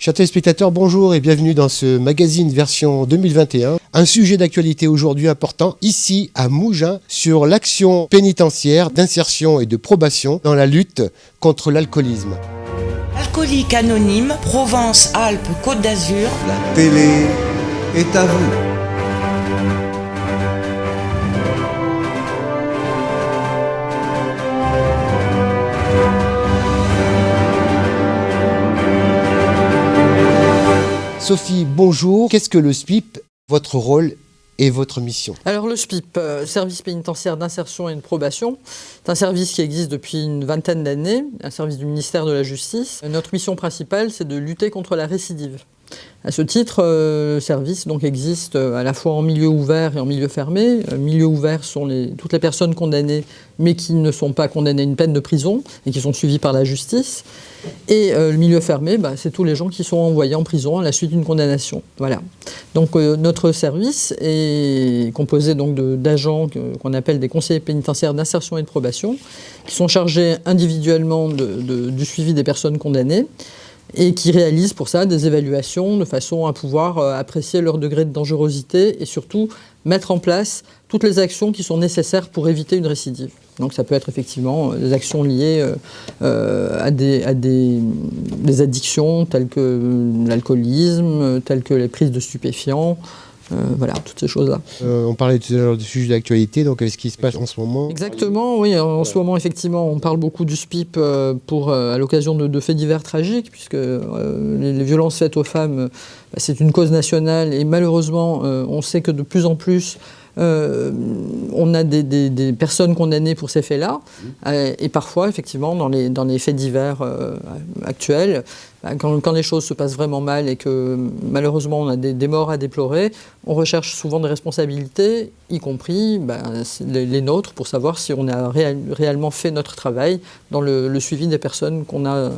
Chers téléspectateurs, bonjour et bienvenue dans ce magazine version 2021. Un sujet d'actualité aujourd'hui important, ici à Mougins, sur l'action pénitentiaire d'insertion et de probation dans la lutte contre l'alcoolisme. Alcoolique anonyme, Provence-Alpes-Côte d'Azur. La télé est à vous. Sophie, bonjour. Qu'est-ce que le SPIP, votre rôle et votre mission? Alors le SPIP, Service pénitentiaire d'insertion et de probation, c'est un service qui existe depuis une vingtaine d'années, un service du ministère de la Justice. Notre mission principale, c'est de lutter contre la récidive. À ce titre, le service donc, existe à la fois en milieu ouvert et en milieu fermé. Milieu ouvert sont toutes les personnes condamnées, mais qui ne sont pas condamnées à une peine de prison et qui sont suivies par la justice. Et le milieu fermé, c'est tous les gens qui sont envoyés en prison à la suite d'une condamnation. Voilà. Donc notre service est composé donc d'agents qu'on appelle des conseillers pénitentiaires d'insertion et de probation, qui sont chargés individuellement du suivi des personnes condamnées, et qui réalisent pour ça des évaluations de façon à pouvoir apprécier leur degré de dangerosité et surtout mettre en place toutes les actions qui sont nécessaires pour éviter une récidive. Donc ça peut être effectivement des actions liées à des addictions telles que l'alcoolisme, telles que les prises de stupéfiants, voilà, toutes ces choses-là. On parlait tout à l'heure du sujet d'actualité, donc qu'est-ce qui se passe en ce moment? Exactement, oui. En ce moment, effectivement, on parle beaucoup du SPIP à l'occasion de faits divers tragiques, puisque les violences faites aux femmes, c'est une cause nationale, et malheureusement, on sait que de plus en plus, on a des personnes condamnées pour ces faits-là, et parfois, effectivement, dans les faits divers actuels, quand les choses se passent vraiment mal et que malheureusement on a des morts à déplorer, on recherche souvent des responsabilités, y compris les nôtres, pour savoir si on a réellement fait notre travail dans le suivi des personnes qu'on a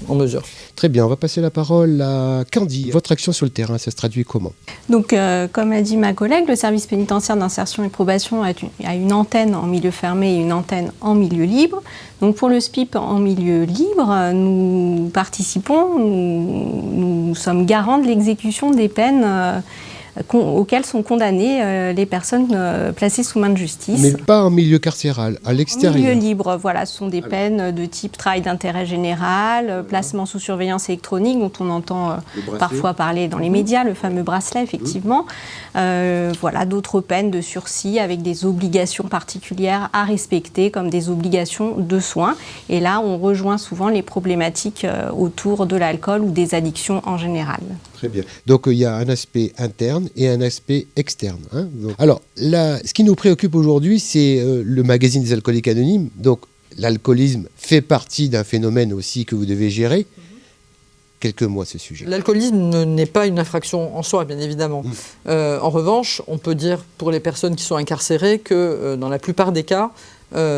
en mesure. Très bien, on va passer la parole à Candy. Votre action sur le terrain, ça se traduit comment? Donc, comme a dit ma collègue, le service pénitentiaire d'insertion et de probation a une antenne en milieu fermé et une antenne en milieu libre. Donc pour le SPIP en milieu libre, nous participons, nous sommes garants de l'exécution des peines auxquelles sont condamnées les personnes placées sous main de justice. Mais pas en milieu carcéral, à l'extérieur. En milieu libre, voilà, ce sont des peines de type travail d'intérêt général, placement sous surveillance électronique, dont on entend parfois parler dans les médias, le fameux bracelet, effectivement. Voilà, d'autres peines de sursis avec des obligations particulières à respecter, comme des obligations de soins. Et là, on rejoint souvent les problématiques autour de l'alcool ou des addictions en général. Très bien. Donc il y a un aspect interne et un aspect externe. Donc, alors, là, ce qui nous préoccupe aujourd'hui, c'est le magazine des alcooliques anonymes. Donc l'alcoolisme fait partie d'un phénomène aussi que vous devez gérer. Quelques mots à ce sujet. L'alcoolisme n'est pas une infraction en soi, bien évidemment. En revanche, on peut dire pour les personnes qui sont incarcérées que dans la plupart des cas,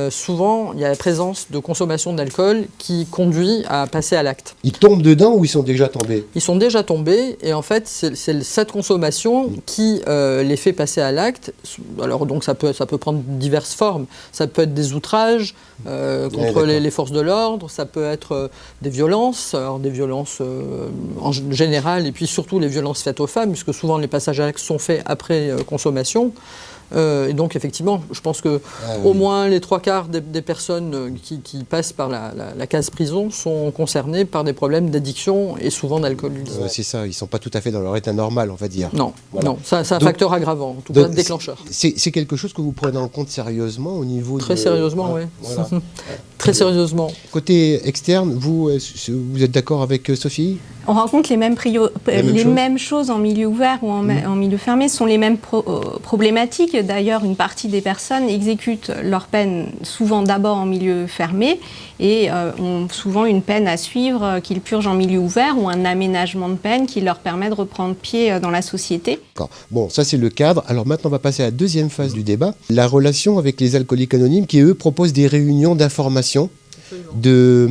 souvent, il y a la présence de consommation d'alcool qui conduit à passer à l'acte. Ils tombent dedans ou ils sont déjà tombés? Ils sont déjà tombés et en fait, c'est cette consommation qui les fait passer à l'acte. Alors donc ça peut prendre diverses formes. Ça peut être des outrages contre les forces de l'ordre, ça peut être des violences, alors des violences en général et puis surtout les violences faites aux femmes, puisque souvent les passages à l'acte sont faits après consommation. Et donc effectivement, je pense que au moins les 3/4 des personnes qui passent par la case prison sont concernées par des problèmes d'addiction et souvent d'alcoolisme. C'est ça, ils ne sont pas tout à fait dans leur état normal, on va dire. Non, voilà. Non, c'est un facteur aggravant, en tout cas déclècheur. C'est quelque chose que vous prenez en compte sérieusement au niveau Très sérieusement, oui. Voilà. Très sérieusement. Côté externe, vous êtes d'accord avec Sophie? On rencontre les mêmes choses en milieu ouvert ou en milieu fermé, ce sont les mêmes problématiques. D'ailleurs, une partie des personnes exécutent leur peine souvent d'abord en milieu fermé et ont souvent une peine à suivre qu'ils purgent en milieu ouvert ou un aménagement de peine qui leur permet de reprendre pied dans la société. D'accord. Bon, ça c'est le cadre. Alors maintenant, on va passer à la deuxième phase du débat, la relation avec les alcooliques anonymes qui, eux, proposent des réunions d'information, de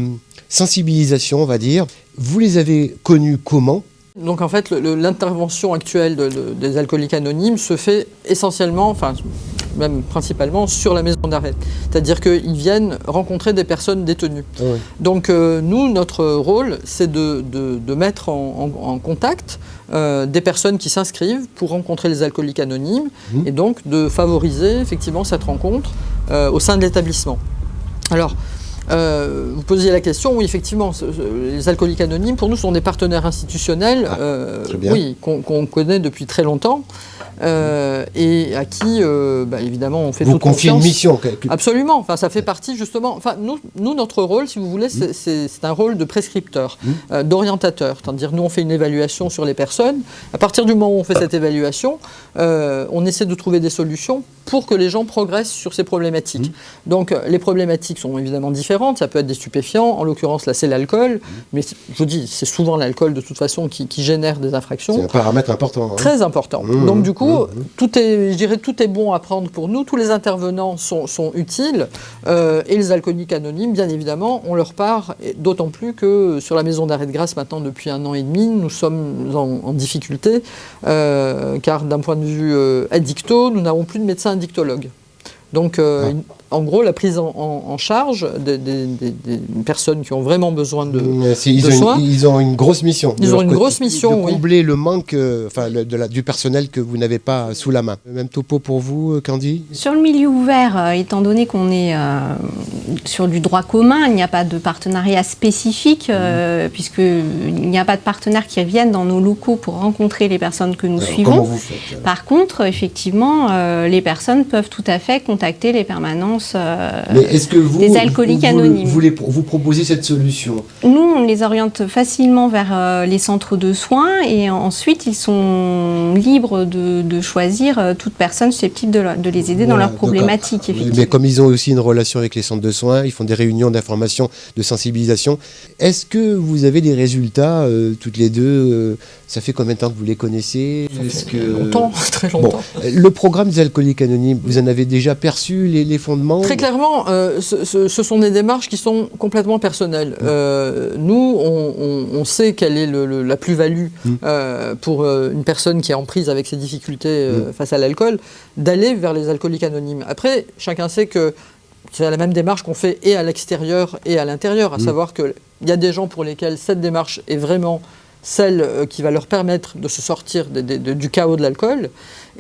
sensibilisation, on va dire. Vous les avez connus comment? Donc en fait, l'intervention actuelle des alcooliques anonymes se fait essentiellement, même principalement sur la maison d'arrêt. C'est-à-dire qu'ils viennent rencontrer des personnes détenues. Ah ouais. Donc nous, notre rôle, c'est de mettre en contact des personnes qui s'inscrivent pour rencontrer les alcooliques anonymes et donc de favoriser effectivement cette rencontre au sein de l'établissement. Alors, vous posiez la question, oui, effectivement, les alcooliques anonymes, pour nous, sont des partenaires institutionnels oui, qu'on connaît depuis très longtemps et à qui, évidemment, on fait toute confiance. Vous confiez une mission. Absolument. Enfin, ça fait partie, justement... Enfin, nous, notre rôle, si vous voulez, c'est un rôle de prescripteur, d'orientateur. C'est-à-dire, nous, on fait une évaluation sur les personnes. À partir du moment où on fait cette évaluation, on essaie de trouver des solutions pour que les gens progressent sur ces problématiques. Donc, les problématiques sont évidemment différentes. Ça peut être des stupéfiants. En l'occurrence, là, c'est l'alcool. Mais je dis, c'est souvent l'alcool, de toute façon, qui génère des infractions. C'est un paramètre important. Très important. Donc, du coup, tout est bon à prendre pour nous. Tous les intervenants sont utiles. Et les alcooliques anonymes, bien évidemment, on leur part. D'autant plus que sur la maison d'arrêt de Grasse, maintenant, depuis 1 an et demi, nous sommes en difficulté. Car d'un point de vue addicto, nous n'avons plus de médecins addictologues. Donc, en gros, la prise en charge des personnes qui ont vraiment besoin de soins. Ils ont une grosse mission. Ils ont une grosse mission, de combler le manque du personnel que vous n'avez pas sous la main. Même topo pour vous, Candy ? Sur le milieu ouvert, étant donné qu'on est sur du droit commun, il n'y a pas de partenariat spécifique, puisqu'il n'y a pas de partenaires qui viennent dans nos locaux pour rencontrer les personnes que nous suivons. Comment vous faites ? Par contre, effectivement, les personnes peuvent tout à fait contacter les permanences mais est-ce que des alcooliques anonymes. Vous proposez cette solution ? Nous, on les oriente facilement vers les centres de soins et ensuite, ils sont libres de choisir toute personne susceptible de les aider dans leurs problématiques. Mais comme ils ont aussi une relation avec les centres de soins, ils font des réunions d'information, de sensibilisation. Est-ce que vous avez des résultats, toutes les deux ça fait combien de temps que vous les connaissez ? Longtemps, très longtemps. Bon, le programme des alcooliques anonymes, vous en avez déjà perçu les fondements ? Très clairement, ce sont des démarches qui sont complètement personnelles. Nous, on sait quelle est la plus-value pour une personne qui est en prise avec ses difficultés face à l'alcool, d'aller vers les alcooliques anonymes. Après, chacun sait que c'est la même démarche qu'on fait et à l'extérieur et à l'intérieur, à savoir qu'il y a des gens pour lesquels cette démarche est vraiment celle qui va leur permettre de se sortir du chaos de l'alcool,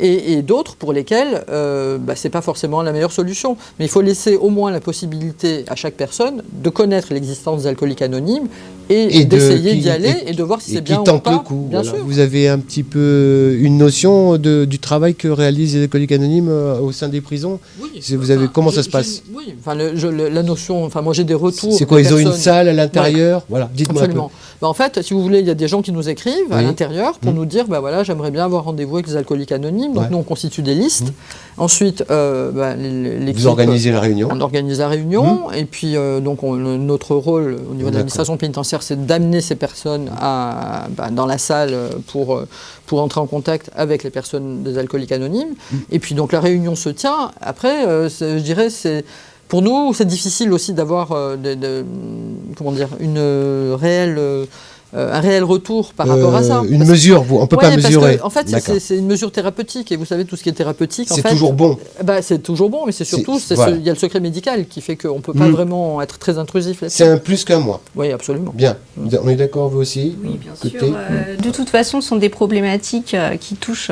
et d'autres pour lesquels ce n'est pas forcément la meilleure solution. Mais il faut laisser au moins la possibilité à chaque personne de connaître l'existence des alcooliques anonymes et d'essayer d'y aller et de voir si c'est bien ou pas. Le coup, bien sûr. Vous avez un petit peu une notion du travail que réalisent les alcooliques anonymes au sein des prisons ? Oui. Comment ça se passe ? Oui, la notion, moi j'ai des retours. C'est quoi, ils ont une salle à l'intérieur ? Voilà, dites-moi absolument. En fait, si vous voulez, il y a des gens qui nous écrivent à l'intérieur pour nous dire, j'aimerais bien avoir rendez-vous avec les alcooliques anonymes. Donc nous, on constitue des listes. Ensuite, l'équipe... Vous organisez la réunion. On organise la réunion. Et puis, notre rôle au niveau de l'administration pénitentiaire, c'est d'amener ces personnes dans la salle pour entrer en contact avec les personnes des alcooliques anonymes. Et puis, donc, la réunion se tient. Après, je dirais, pour nous, c'est difficile aussi d'avoir un réel retour par rapport à ça. Une mesure, on ne peut pas mesurer. En fait, c'est une mesure thérapeutique. Et vous savez, tout ce qui est thérapeutique, c'est toujours bon. C'est toujours bon, mais c'est surtout, il y a le secret médical qui fait qu'on ne peut pas vraiment être très intrusif là-dessus. C'est un plus qu'un mois. Oui, absolument. Bien. On est d'accord, vous aussi ? Oui, bien sûr. De toute façon, ce sont des problématiques qui touchent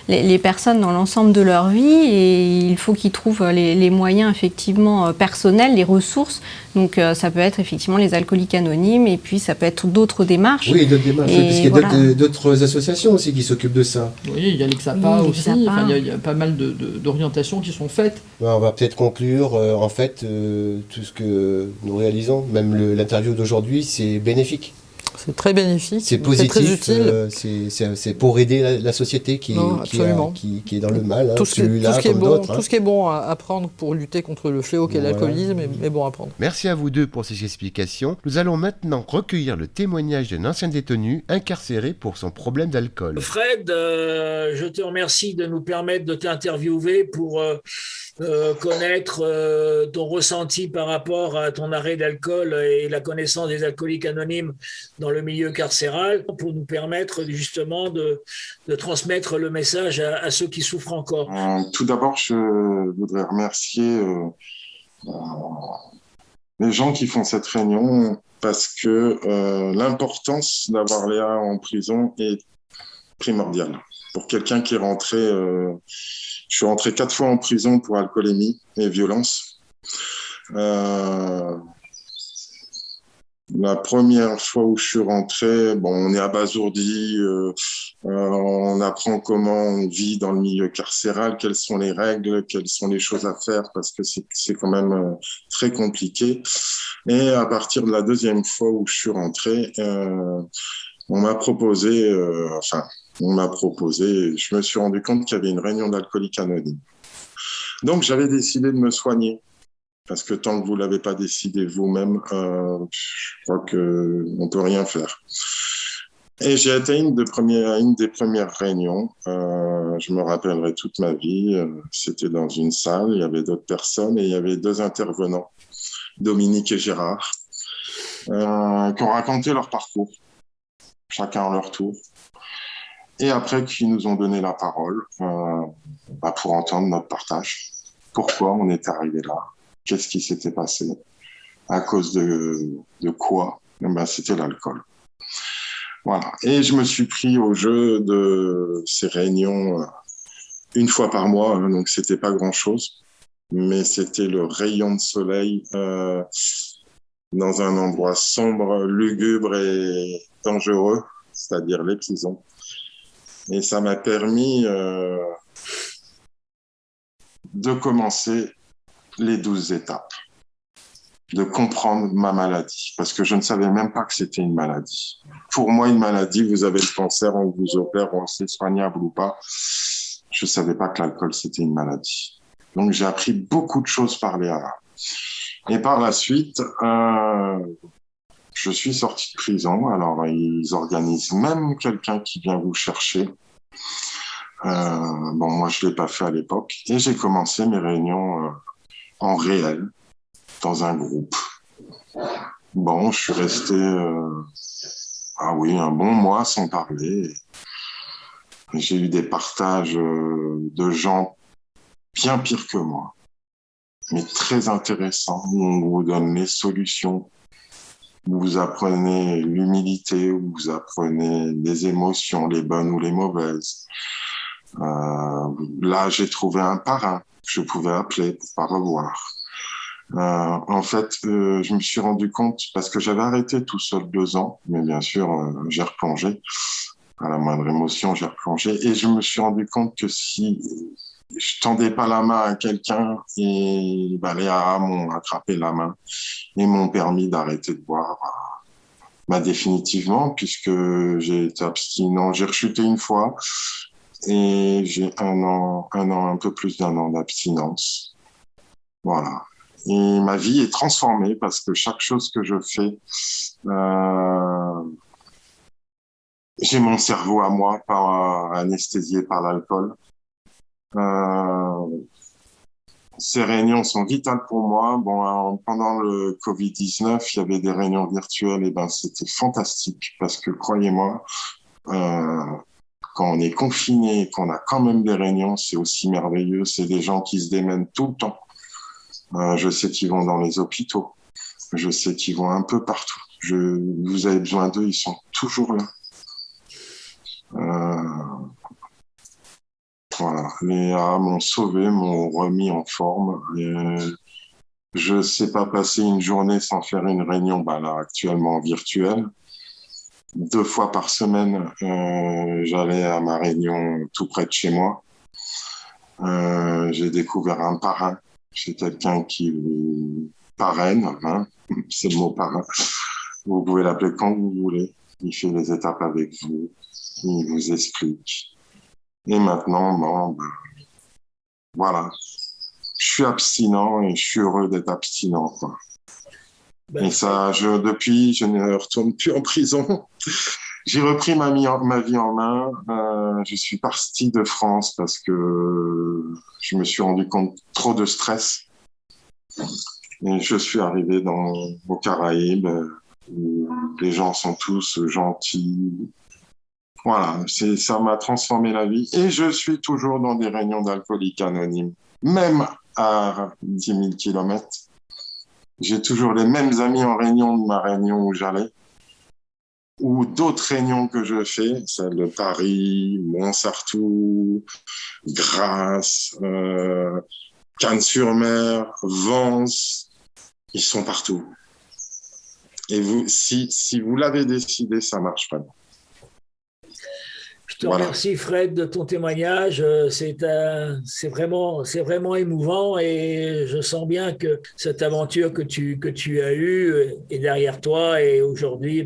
les personnes dans l'ensemble de leur vie et il faut qu'ils trouvent les moyens effectivement personnels, les ressources. Donc ça peut être effectivement les alcooliques anonymes et puis ça peut être d'autres démarches. Oui, d'autres démarches, parce qu'il y a d'autres associations aussi qui s'occupent de ça. Oui, il y a l'Exapa aussi, il y a pas mal d'orientations qui sont faites. On va peut-être conclure, tout ce que nous réalisons, même l'interview d'aujourd'hui, c'est bénéfique. C'est très bénéfique, c'est positif, très utile. C'est pour aider la société qui est dans le mal, tout ce qui est bon à prendre pour lutter contre le fléau qu'est l'alcoolisme est bon à prendre. Merci à vous deux pour ces explications. Nous allons maintenant recueillir le témoignage d'un ancien détenu incarcéré pour son problème d'alcool. Fred, je te remercie de nous permettre de t'interviewer pour connaître ton ressenti par rapport à ton arrêt d'alcool et la connaissance des alcooliques anonymes dans le milieu carcéral pour nous permettre justement de transmettre le message à ceux qui souffrent encore. Tout d'abord, je voudrais remercier les gens qui font cette réunion parce que l'importance d'avoir Léa en prison est primordiale. Pour quelqu'un qui est rentré, je suis rentré 4 fois en prison pour alcoolémie et violence. La première fois où je suis rentré, on est abasourdi, on apprend comment on vit dans le milieu carcéral, quelles sont les règles, quelles sont les choses à faire, parce que c'est quand même très compliqué. Et à partir de la deuxième fois où je suis rentré, on m'a proposé, je me suis rendu compte qu'il y avait une réunion d'alcooliques anonymes. Donc j'avais décidé de me soigner. Parce que tant que vous ne l'avez pas décidé vous-même, je crois qu'on ne peut rien faire. Et j'ai été à une des premières réunions. Je me rappellerai toute ma vie. C'était dans une salle, il y avait d'autres personnes et il y avait 2 intervenants, Dominique et Gérard, qui ont raconté leur parcours, chacun à leur tour. Et après, qui nous ont donné la parole pour entendre notre partage. Pourquoi on est arrivé là? Qu'est-ce qui s'était passé? À cause de quoi? C'était l'alcool. Voilà. Et je me suis pris au jeu de ces réunions une fois par mois, donc c'était pas grand-chose, mais c'était le rayon de soleil dans un endroit sombre, lugubre et dangereux, c'est-à-dire les prisons. Et ça m'a permis de commencer les 12 étapes, de comprendre ma maladie, parce que je ne savais même pas que c'était une maladie. Pour moi, une maladie, vous avez le cancer, on vous opère, on sait soignable ou pas. Je ne savais pas que l'alcool, c'était une maladie. Donc, j'ai appris beaucoup de choses par Léa. Et par la suite, je suis sorti de prison. Alors, ils organisent même quelqu'un qui vient vous chercher. Moi, je ne l'ai pas fait à l'époque. Et j'ai commencé mes réunions en réel, dans un groupe. Je suis resté un bon mois sans parler. J'ai eu des partages de gens bien pires que moi, mais très intéressants, où on vous donne les solutions, où vous apprenez l'humilité, où vous apprenez les émotions, les bonnes ou les mauvaises. Là, j'ai trouvé un parrain que je pouvais appeler pour pas revoir. Je me suis rendu compte, parce que j'avais arrêté tout seul 2 ans, mais bien sûr, j'ai replongé. À la moindre émotion, j'ai replongé. Et je me suis rendu compte que si je tendais pas la main à quelqu'un, et Léa m'ont attrapé la main et m'ont permis d'arrêter de boire définitivement, puisque j'ai été abstinent. J'ai rechuté une fois et j'ai un peu plus d'1 an d'abstinence. Voilà. Et ma vie est transformée parce que chaque chose que je fais, j'ai mon cerveau à moi, pas anesthésié par l'alcool. Ces réunions sont vitales pour moi. Pendant le Covid-19, il y avait des réunions virtuelles et c'était fantastique parce que croyez-moi, quand on est confiné et qu'on a quand même des réunions, c'est aussi merveilleux. C'est des gens qui se démènent tout le temps. Je sais qu'ils vont dans les hôpitaux. Je sais qu'ils vont un peu partout. Vous avez besoin d'eux, ils sont toujours là. Voilà. Léa m'ont sauvé, m'ont remis en forme. Je ne sais pas passer une journée sans faire une réunion, là, actuellement virtuelle. 2 fois par semaine, j'allais à ma réunion tout près de chez moi. J'ai découvert un parrain. C'est quelqu'un qui vous parraine, c'est le mot parrain. Vous pouvez l'appeler quand vous voulez. Il fait les étapes avec vous. Il vous explique. Et maintenant, voilà. Je suis abstinent et je suis heureux d'être abstinent, quoi. Et ça, depuis, je ne retourne plus en prison. j'ai repris ma vie en main. Je suis parti de France parce que je me suis rendu compte trop de stress. Et je suis arrivé aux Caraïbes, où les gens sont tous gentils. Voilà, ça m'a transformé la vie. Et je suis toujours dans des réunions d'Alcooliques Anonymes, même à 10 000 kilomètres. J'ai toujours les mêmes amis en réunion de ma réunion où j'allais, ou d'autres réunions que je fais, celle de Paris, Montsartou, Grasse, Cannes-sur-Mer, Vence, ils sont partout. Et vous, si vous l'avez décidé, ça marche vraiment. Je te remercie, Fred, de ton témoignage. C'est vraiment émouvant et je sens bien que cette aventure que tu as eue est derrière toi et aujourd'hui,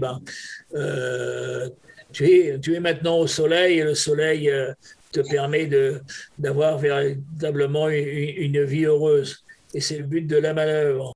tu es maintenant au soleil et le soleil te permet d'avoir véritablement une vie heureuse. Et c'est le but de la manœuvre.